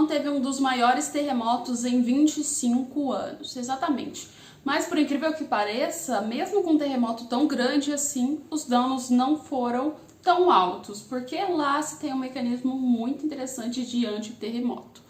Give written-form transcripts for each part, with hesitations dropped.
teve um dos maiores terremotos em 25 anos, exatamente. Mas por incrível que pareça, mesmo com um terremoto tão grande assim, os danos não foram tão altos, porque lá se tem um mecanismo muito interessante de anti-terremoto.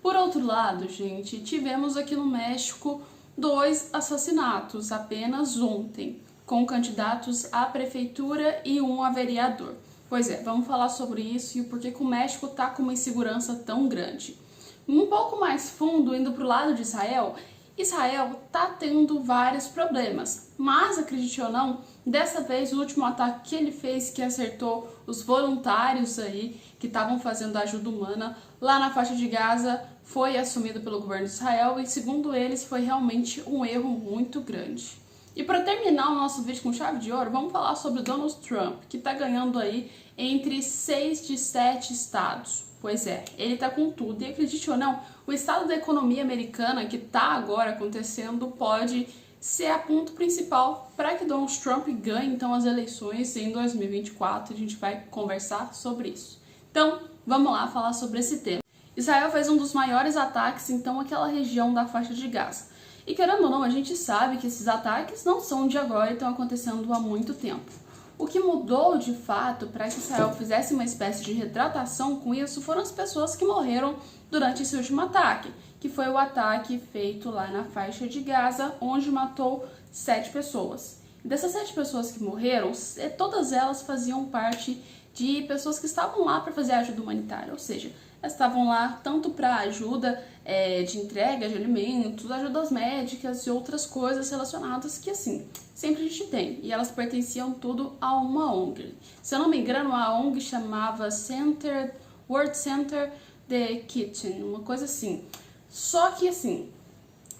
Por outro lado, gente, tivemos aqui no México 2 assassinatos apenas ontem, com candidatos à prefeitura e um a vereador. Pois é, vamos falar sobre isso e o porquê que o México está com uma insegurança tão grande. Um pouco mais fundo, indo para o lado de Israel, Israel está tendo vários problemas, mas acredite ou não, dessa vez o último ataque que ele fez, que acertou os voluntários aí que estavam fazendo ajuda humana lá na faixa de Gaza, foi assumido pelo governo de Israel e segundo eles foi realmente um erro muito grande. E para terminar o nosso vídeo com chave de ouro, vamos falar sobre o Donald Trump, que está ganhando aí entre 6 de 7 estados. Pois é, ele tá com tudo. E acredite ou não, o estado da economia americana que tá agora acontecendo pode ser a ponto principal para que Donald Trump ganhe então as eleições em 2024. A gente vai conversar sobre isso. Então, vamos lá falar sobre esse tema. Israel fez um dos maiores ataques então àquela região da faixa de Gaza. E querendo ou não, a gente sabe que esses ataques não são de agora e estão acontecendo há muito tempo. O que mudou de fato para que Israel fizesse uma espécie de retratação com isso foram as pessoas que morreram durante esse último ataque, que foi o ataque feito lá na faixa de Gaza, onde matou 7 pessoas. E dessas 7 pessoas que morreram, todas elas faziam parte de pessoas que estavam lá para fazer ajuda humanitária, ou seja, elas estavam lá tanto para ajuda de entrega de alimentos, ajudas médicas e outras coisas relacionadas que, assim, sempre a gente tem. E elas pertenciam tudo a uma ONG. Se eu não me engano, a ONG chamava World Center The Kitchen, uma coisa assim. Só que, assim,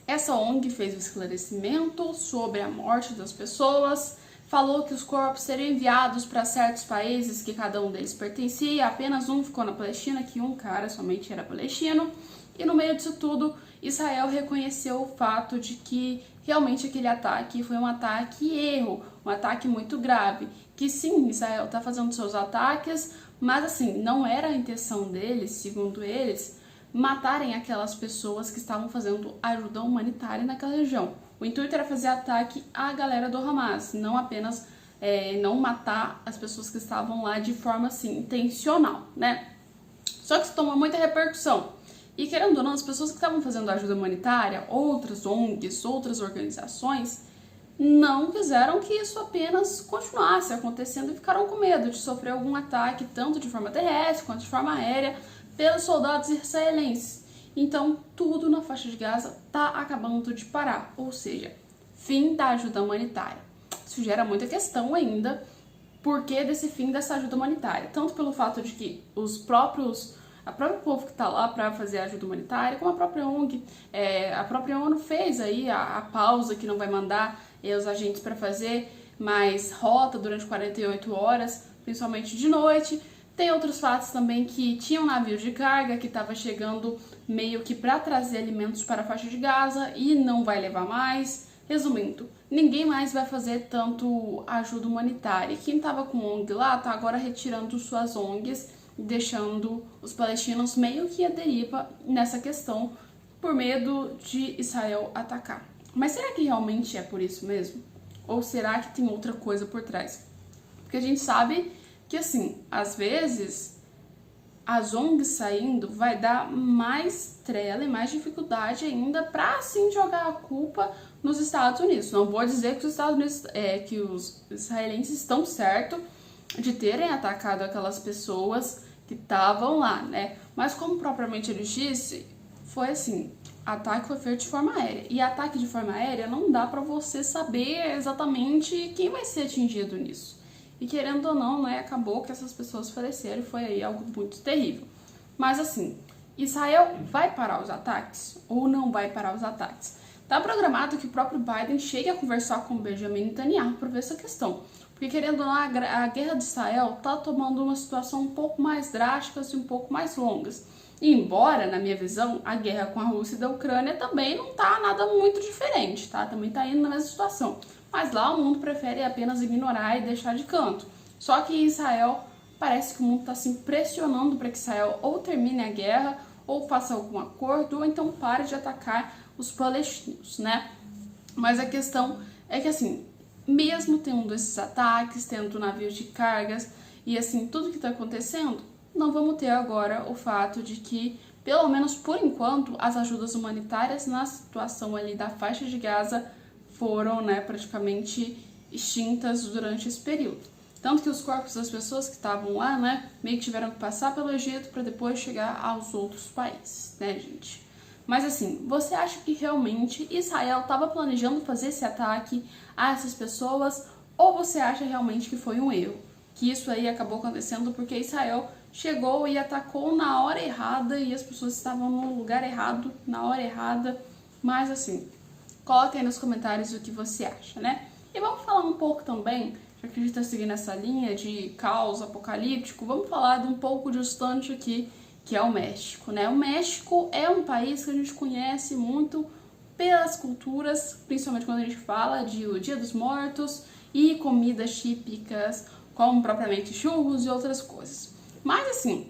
essa ONG fez o esclarecimento sobre a morte das pessoas, falou que os corpos seriam enviados para certos países que cada um deles pertencia, apenas um ficou na Palestina, que um cara somente era palestino, e no meio disso tudo, Israel reconheceu o fato de que realmente aquele ataque foi um ataque erro, um ataque muito grave, que sim, Israel está fazendo seus ataques, mas assim, não era a intenção deles, segundo eles, matarem aquelas pessoas que estavam fazendo ajuda humanitária naquela região. O intuito era fazer ataque à galera do Hamas, não apenas não matar as pessoas que estavam lá de forma assim, intencional, né? Só que isso tomou muita repercussão. E querendo ou não, as pessoas que estavam fazendo ajuda humanitária, outras ONGs, outras organizações, não quiseram que isso apenas continuasse acontecendo e ficaram com medo de sofrer algum ataque, tanto de forma terrestre quanto de forma aérea, pelos soldados israelenses. Então, tudo na faixa de Gaza está acabando de parar, ou seja, fim da ajuda humanitária. Isso gera muita questão ainda, por que desse fim dessa ajuda humanitária? Tanto pelo fato de que a própria povo que está lá para fazer ajuda humanitária, como a própria ONG, a própria ONU fez aí a pausa que não vai mandar os agentes para fazer mais rota durante 48 horas, principalmente de noite. Tem outros fatos também que tinha um navio de carga que estava chegando meio que para trazer alimentos para a faixa de Gaza e não vai levar mais. Resumindo, ninguém mais vai fazer tanto ajuda humanitária. Quem estava com ONG lá está agora retirando suas ONGs e deixando os palestinos meio que à deriva nessa questão por medo de Israel atacar. Mas será que realmente é por isso mesmo? Ou será que tem outra coisa por trás? Porque a gente sabe que, assim, às vezes as ONGs saindo vai dar mais trela e mais dificuldade ainda para assim jogar a culpa nos Estados Unidos. Não vou dizer que os Estados Unidos, que os israelenses estão certos de terem atacado aquelas pessoas que estavam lá, né? Mas como propriamente ele disse, foi assim, ataque foi feito de forma aérea. E ataque de forma aérea não dá para você saber exatamente quem vai ser atingido nisso. E querendo ou não, né, acabou que essas pessoas faleceram e foi aí algo muito terrível. Mas assim, Israel vai parar os ataques ou não vai parar os ataques? Está programado que o próprio Biden chegue a conversar com o Benjamin Netanyahu para ver essa questão. Porque querendo ou não, a guerra de Israel está tomando uma situação um pouco mais drástica e um pouco mais longas. E embora, na minha visão, a guerra com a Rússia e da Ucrânia também não está nada muito diferente, tá? Também está indo na mesma situação. Mas lá o mundo prefere apenas ignorar e deixar de canto. Só que em Israel parece que o mundo está se pressionando para que Israel ou termine a guerra ou faça algum acordo, ou então pare de atacar os palestinos, né? Mas a questão é que, assim, mesmo tendo esses ataques, tendo navios de cargas e, assim, tudo que está acontecendo, não vamos ter agora o fato de que, pelo menos por enquanto, as ajudas humanitárias na situação ali da faixa de Gaza foram, né, praticamente extintas durante esse período. Tanto que os corpos das pessoas que estavam lá, né, meio que tiveram que passar pelo Egito para depois chegar aos outros países, né, gente? Mas assim, você acha que realmente Israel estava planejando fazer esse ataque a essas pessoas, ou você acha realmente que foi um erro? Que isso aí acabou acontecendo porque Israel chegou e atacou na hora errada e as pessoas estavam no lugar errado, na hora errada. Mas assim, coloca aí nos comentários o que você acha, né? E vamos falar um pouco também, já que a gente está seguindo essa linha de caos apocalíptico, vamos falar de um pouco distante aqui, que é o México, né? O México é um país que a gente conhece muito pelas culturas, principalmente quando a gente fala de o Dia dos Mortos e comidas típicas, como propriamente churros e outras coisas. Mas assim,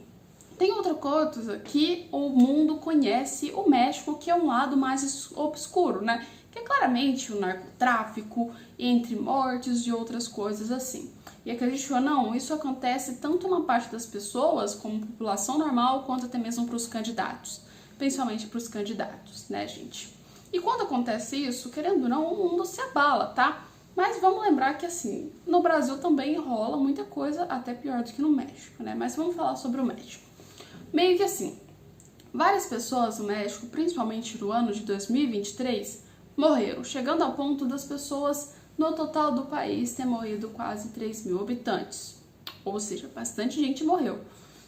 tem outra coisa que o mundo conhece o México, que é um lado mais obscuro, né? Que é claramente o narcotráfico, entre mortes e outras coisas assim. E acredite ou não, isso acontece tanto na parte das pessoas, como população normal, quanto até mesmo para os candidatos. Principalmente para os candidatos, né, gente? E quando acontece isso, querendo ou não, o mundo se abala, tá? Mas vamos lembrar que, assim, no Brasil também rola muita coisa, até pior do que no México, né? Mas vamos falar sobre o México. Meio que assim, várias pessoas no México, principalmente no ano de 2023, morreram, chegando ao ponto das pessoas no total do país ter morrido quase 3 mil habitantes. Ou seja, bastante gente morreu.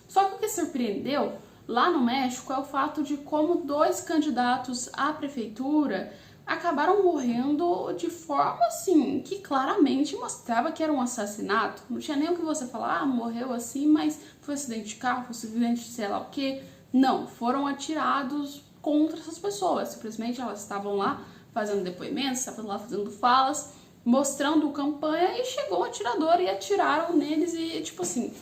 Só que o que surpreendeu lá no México é o fato de como 2 candidatos à prefeitura acabaram morrendo de forma assim, que claramente mostrava que era um assassinato. Não tinha nem o que você falar, morreu assim, mas foi acidente de carro, foi acidente de sei lá o que. Não, foram atirados contra essas pessoas. Simplesmente elas estavam lá fazendo depoimentos, estavam lá fazendo falas, mostrando campanha, e chegou um atirador e atiraram neles e, tipo assim,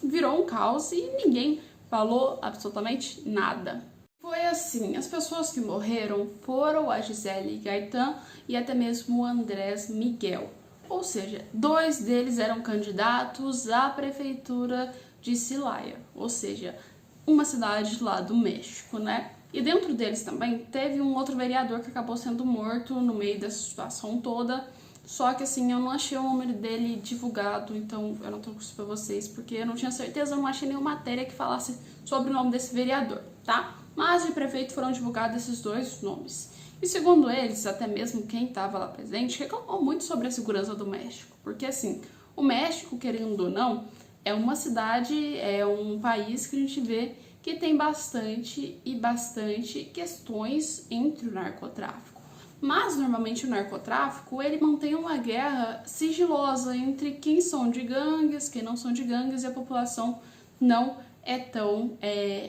virou um caos e ninguém falou absolutamente nada. Foi assim, as pessoas que morreram foram a Gisele Gaetan e até mesmo o Andrés Miguel. Ou seja, 2 deles eram candidatos à prefeitura de Celaya, ou seja, uma cidade lá do México, né? E dentro deles também teve um outro vereador que acabou sendo morto no meio dessa situação toda. Só que assim, eu não achei o número dele divulgado, então eu não tô com isso pra vocês, porque eu não tinha certeza, eu não achei nenhuma matéria que falasse sobre o nome desse vereador, tá? Mas de prefeito foram divulgados esses 2 nomes. E segundo eles, até mesmo quem estava lá presente, reclamou muito sobre a segurança do México. Porque assim, o México, querendo ou não, é uma cidade, é um país que a gente vê que tem bastante questões entre o narcotráfico. Mas, normalmente, o narcotráfico, ele mantém uma guerra sigilosa entre quem são de gangues, quem não são de gangues, e a população não é tão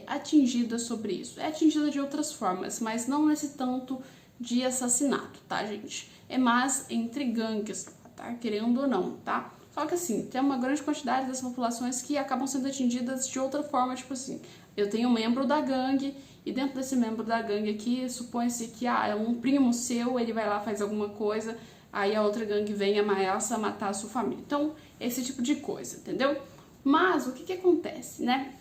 atingida sobre isso. É atingida de outras formas, mas não nesse tanto de assassinato, tá, gente? É mais entre gangues, tá? Querendo ou não, tá? Só que assim, tem uma grande quantidade dessas populações que acabam sendo atingidas de outra forma, tipo assim, eu tenho um membro da gangue, e dentro desse membro da gangue aqui, supõe-se que é um primo seu, ele vai lá, faz alguma coisa, aí a outra gangue vem, ameaça matar a sua família. Então, esse tipo de coisa, entendeu? Mas, o que acontece, né?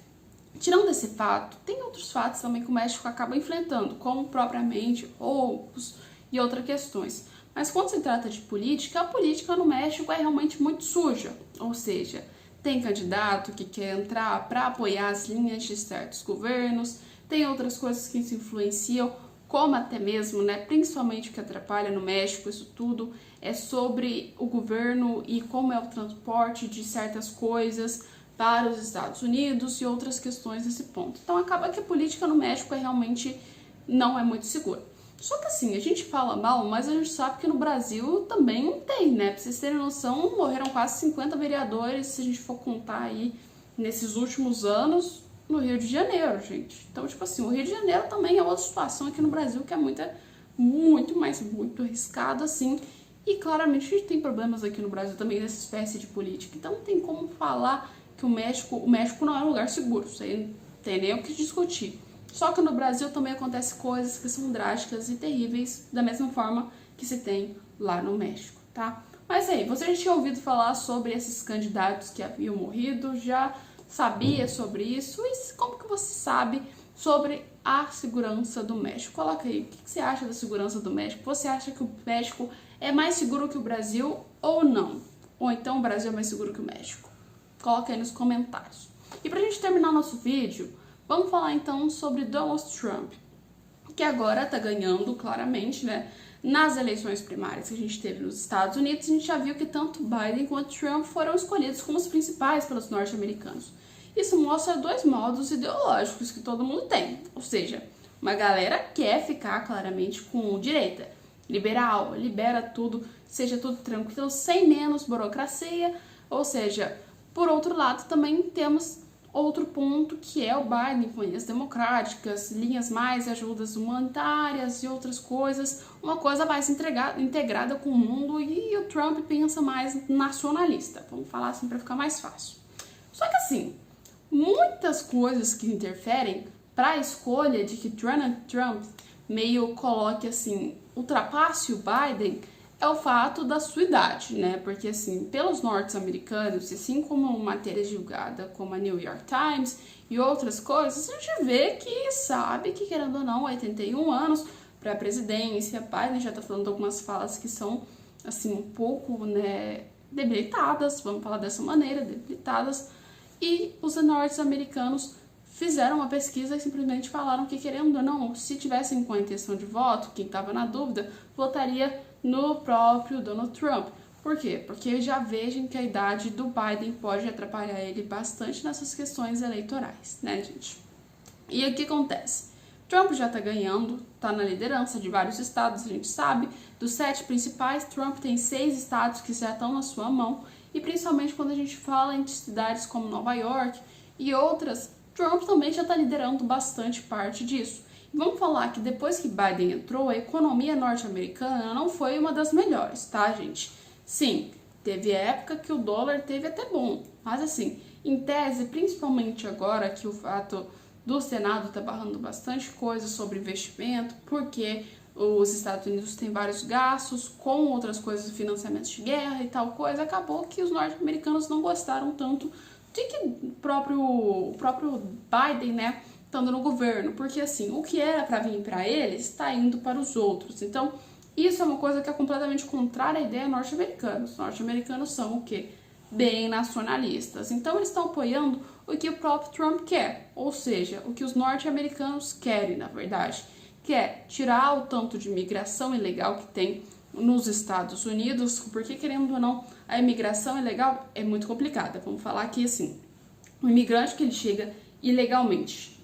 Tirando esse fato, tem outros fatos também que o México acaba enfrentando, como propriamente roubos e outras questões. Mas quando se trata de política, a política no México é realmente muito suja, ou seja, tem candidato que quer entrar para apoiar as linhas de certos governos, tem outras coisas que se influenciam, como até mesmo, né, principalmente o que atrapalha no México, isso tudo é sobre o governo e como é o transporte de certas coisas para os Estados Unidos e outras questões nesse ponto. Então acaba que a política no México realmente não é muito segura. Só que assim, a gente fala mal, mas a gente sabe que no Brasil também não tem, né? Pra vocês terem noção, morreram quase 50 vereadores, se a gente for contar aí, nesses últimos anos, no Rio de Janeiro, gente. Então, tipo assim, o Rio de Janeiro também é outra situação aqui no Brasil que é muito arriscado, assim. E claramente a gente tem problemas aqui no Brasil também dessa espécie de política. Então não tem como falar que o México não é um lugar seguro, isso aí não tem nem o que discutir. Só que no Brasil também acontece coisas que são drásticas e terríveis, da mesma forma que se tem lá no México, tá? Mas aí, você já tinha ouvido falar sobre esses candidatos que haviam morrido? Já sabia sobre isso? E como que você sabe sobre a segurança do México? Coloca aí, o que você acha da segurança do México? Você acha que o México é mais seguro que o Brasil ou não? Ou então o Brasil é mais seguro que o México? Coloca aí nos comentários. E pra gente terminar nosso vídeo, vamos falar então sobre Donald Trump, que agora tá ganhando claramente, né? Nas eleições primárias que a gente teve nos Estados Unidos, a gente já viu que tanto Biden quanto Trump foram escolhidos como os principais pelos norte-americanos. Isso mostra dois modos ideológicos que todo mundo tem, ou seja, uma galera quer ficar claramente com direita, liberal, libera tudo, seja tudo tranquilo, sem menos burocracia, ou seja, por outro lado também temos outro ponto que é o Biden com linhas democráticas, linhas mais ajudas humanitárias e outras coisas, uma coisa mais integrada com o mundo, e o Trump pensa mais nacionalista, vamos falar assim para ficar mais fácil. Só que assim, muitas coisas que interferem para a escolha de que Donald Trump meio coloque assim, ultrapasse o Biden, é o fato da sua idade, né? Porque, assim, pelos norte-americanos, assim como matéria divulgada como a New York Times e outras coisas, a gente vê que sabe que, querendo ou não, 81 anos para a presidência, Biden já tá falando algumas falas que são, assim, um pouco, né, debilitadas, vamos falar dessa maneira, debilitadas, e os norte-americanos fizeram uma pesquisa e simplesmente falaram que, querendo ou não, se tivessem com a intenção de voto, quem estava na dúvida, votaria no próprio Donald Trump. Por quê? Porque já vejam que a idade do Biden pode atrapalhar ele bastante nessas questões eleitorais, né, gente? E o que acontece? Trump já tá ganhando, tá na liderança de vários estados, a gente sabe. Dos 7 principais, Trump tem 6 estados que já estão na sua mão. E principalmente quando a gente fala em cidades como Nova York e outras, Trump também já está liderando bastante parte disso. E vamos falar que depois que Biden entrou, a economia norte-americana não foi uma das melhores, tá, gente? Sim, teve época que o dólar teve até bom, mas assim, em tese, principalmente agora que o fato do Senado tá barrando bastante coisa sobre investimento, porque os Estados Unidos têm vários gastos com outras coisas, financiamentos de guerra e tal coisa, acabou que os norte-americanos não gostaram tanto de que o próprio Biden, né, estando no governo, porque assim, o que era para vir para eles está indo para os outros. Então, isso é uma coisa que é completamente contrária à ideia norte-americana. Os norte-americanos são o quê? Bem nacionalistas. Então, eles estão apoiando o que o próprio Trump quer, ou seja, o que os norte-americanos querem, na verdade, que é tirar o tanto de imigração ilegal que tem nos Estados Unidos, porque, querendo ou não, a imigração ilegal é muito complicada. Vamos falar que, assim, o imigrante que ele chega ilegalmente,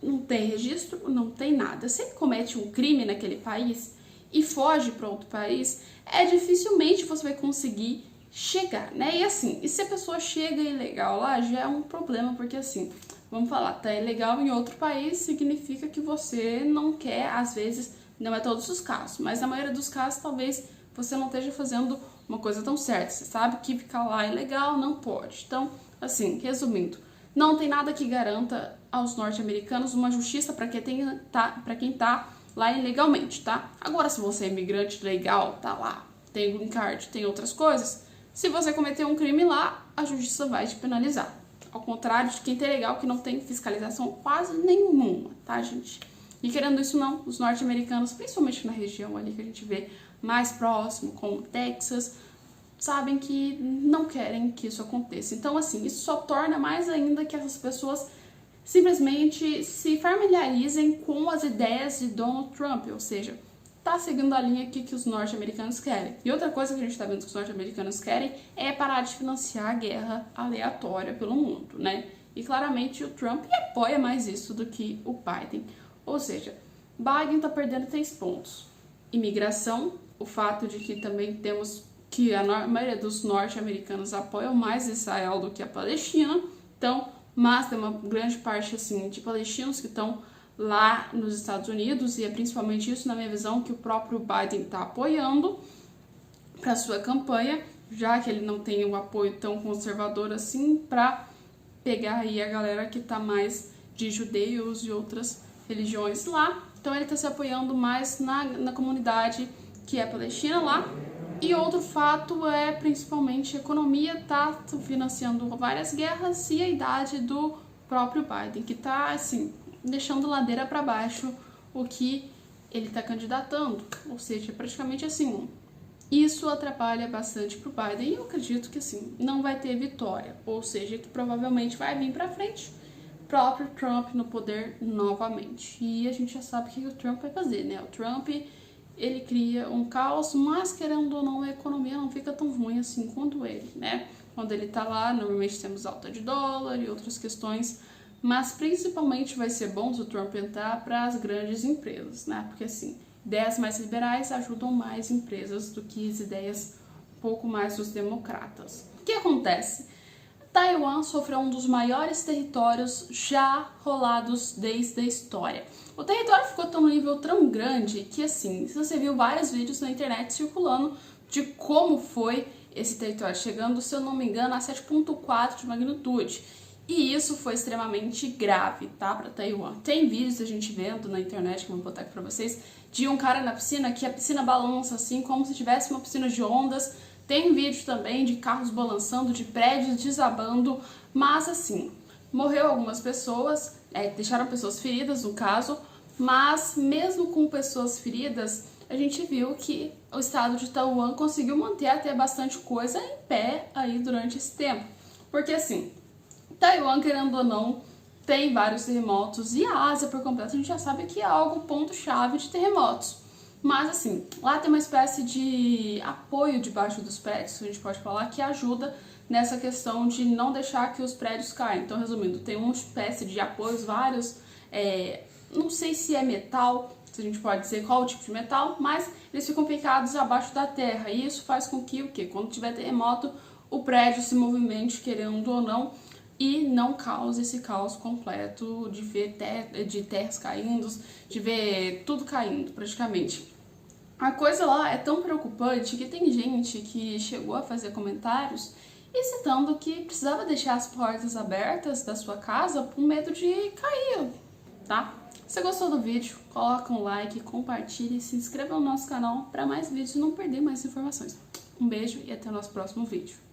não tem registro, não tem nada. Se ele comete um crime naquele país e foge para outro país, dificilmente você vai conseguir chegar, né? E assim, e se a pessoa chega ilegal lá, já é um problema, porque assim, vamos falar, tá ilegal em outro país, significa que você não quer, às vezes, não é todos os casos, mas na maioria dos casos, talvez você não esteja fazendo uma coisa tão certa. Você sabe que ficar lá ilegal não pode. Então, assim, resumindo, não tem nada que garanta aos norte-americanos uma justiça para quem tá lá ilegalmente, tá? Agora, se você é imigrante legal, tá lá, tem green card, tem outras coisas, se você cometer um crime lá, a justiça vai te penalizar. Ao contrário de quem tem legal, que não tem fiscalização quase nenhuma, tá, gente? E querendo isso não, os norte-americanos, principalmente na região ali que a gente vê mais próximo, como Texas, sabem que não querem que isso aconteça. Então, assim, isso só torna mais ainda que essas pessoas simplesmente se familiarizem com as ideias de Donald Trump, ou seja, tá seguindo a linha que os norte-americanos querem. E outra coisa que a gente tá vendo que os norte-americanos querem é parar de financiar a guerra aleatória pelo mundo, né? E claramente o Trump apoia mais isso do que o Biden. Ou seja, Biden tá perdendo 3 pontos. Imigração, o fato de que também temos que a maioria dos norte-americanos apoiam mais Israel do que a Palestina, então, mas tem uma grande parte assim de palestinos que estão lá nos Estados Unidos, e é principalmente isso, na minha visão, que o próprio Biden está apoiando para sua campanha, já que ele não tem um apoio tão conservador assim, para pegar aí a galera que está mais de judeus e outras religiões lá, então ele está se apoiando mais na comunidade que é palestina lá. E outro fato é principalmente a economia tá financiando várias guerras e a idade do próprio Biden, que tá assim, deixando ladeira para baixo o que ele está candidatando, ou seja, praticamente assim, isso atrapalha bastante pro Biden e eu acredito que assim, não vai ter vitória, ou seja, que provavelmente vai vir para frente próprio Trump no poder novamente. E a gente já sabe o que o Trump vai fazer, né? O Trump, ele cria um caos, mas querendo ou não, a economia não fica tão ruim assim quanto ele, né? Quando ele tá lá, normalmente temos alta de dólar e outras questões, mas principalmente vai ser bom se o Trump entrar para as grandes empresas, né? Porque assim, ideias mais liberais ajudam mais empresas do que as ideias um pouco mais dos democratas. O que acontece? Taiwan sofreu um dos maiores territórios já rolados desde a história. O território ficou tão nível tão grande que, assim, você viu vários vídeos na internet circulando de como foi esse território, chegando, se eu não me engano, a 7,4 de magnitude. E isso foi extremamente grave, tá, para Taiwan. Tem vídeos da gente vendo na internet, que eu vou botar aqui pra vocês, de um cara na piscina, que a piscina balança assim, como se tivesse uma piscina de ondas. Tem vídeo também de carros balançando, de prédios desabando, mas assim, morreu algumas pessoas, deixaram pessoas feridas no caso, mas mesmo com pessoas feridas, a gente viu que o estado de Taiwan conseguiu manter até bastante coisa em pé aí durante esse tempo. Porque assim, Taiwan, querendo ou não, tem vários terremotos e a Ásia por completo a gente já sabe que é algo ponto-chave de terremotos. Mas assim, lá tem uma espécie de apoio debaixo dos prédios, a gente pode falar, que ajuda nessa questão de não deixar que os prédios caiam. Então, resumindo, tem uma espécie de apoios vários, não sei se é metal, se a gente pode dizer qual o tipo de metal, mas eles ficam ficados abaixo da terra. E isso faz com que, quando tiver terremoto, o prédio se movimente, querendo ou não, e não cause esse caos completo de ver de terras caindo, de ver tudo caindo praticamente. A coisa lá é tão preocupante que tem gente que chegou a fazer comentários e citando que precisava deixar as portas abertas da sua casa por medo de cair, tá? Se você gostou do vídeo, coloca um like, compartilhe e se inscreva no nosso canal para mais vídeos e não perder mais informações. Um beijo e até o nosso próximo vídeo.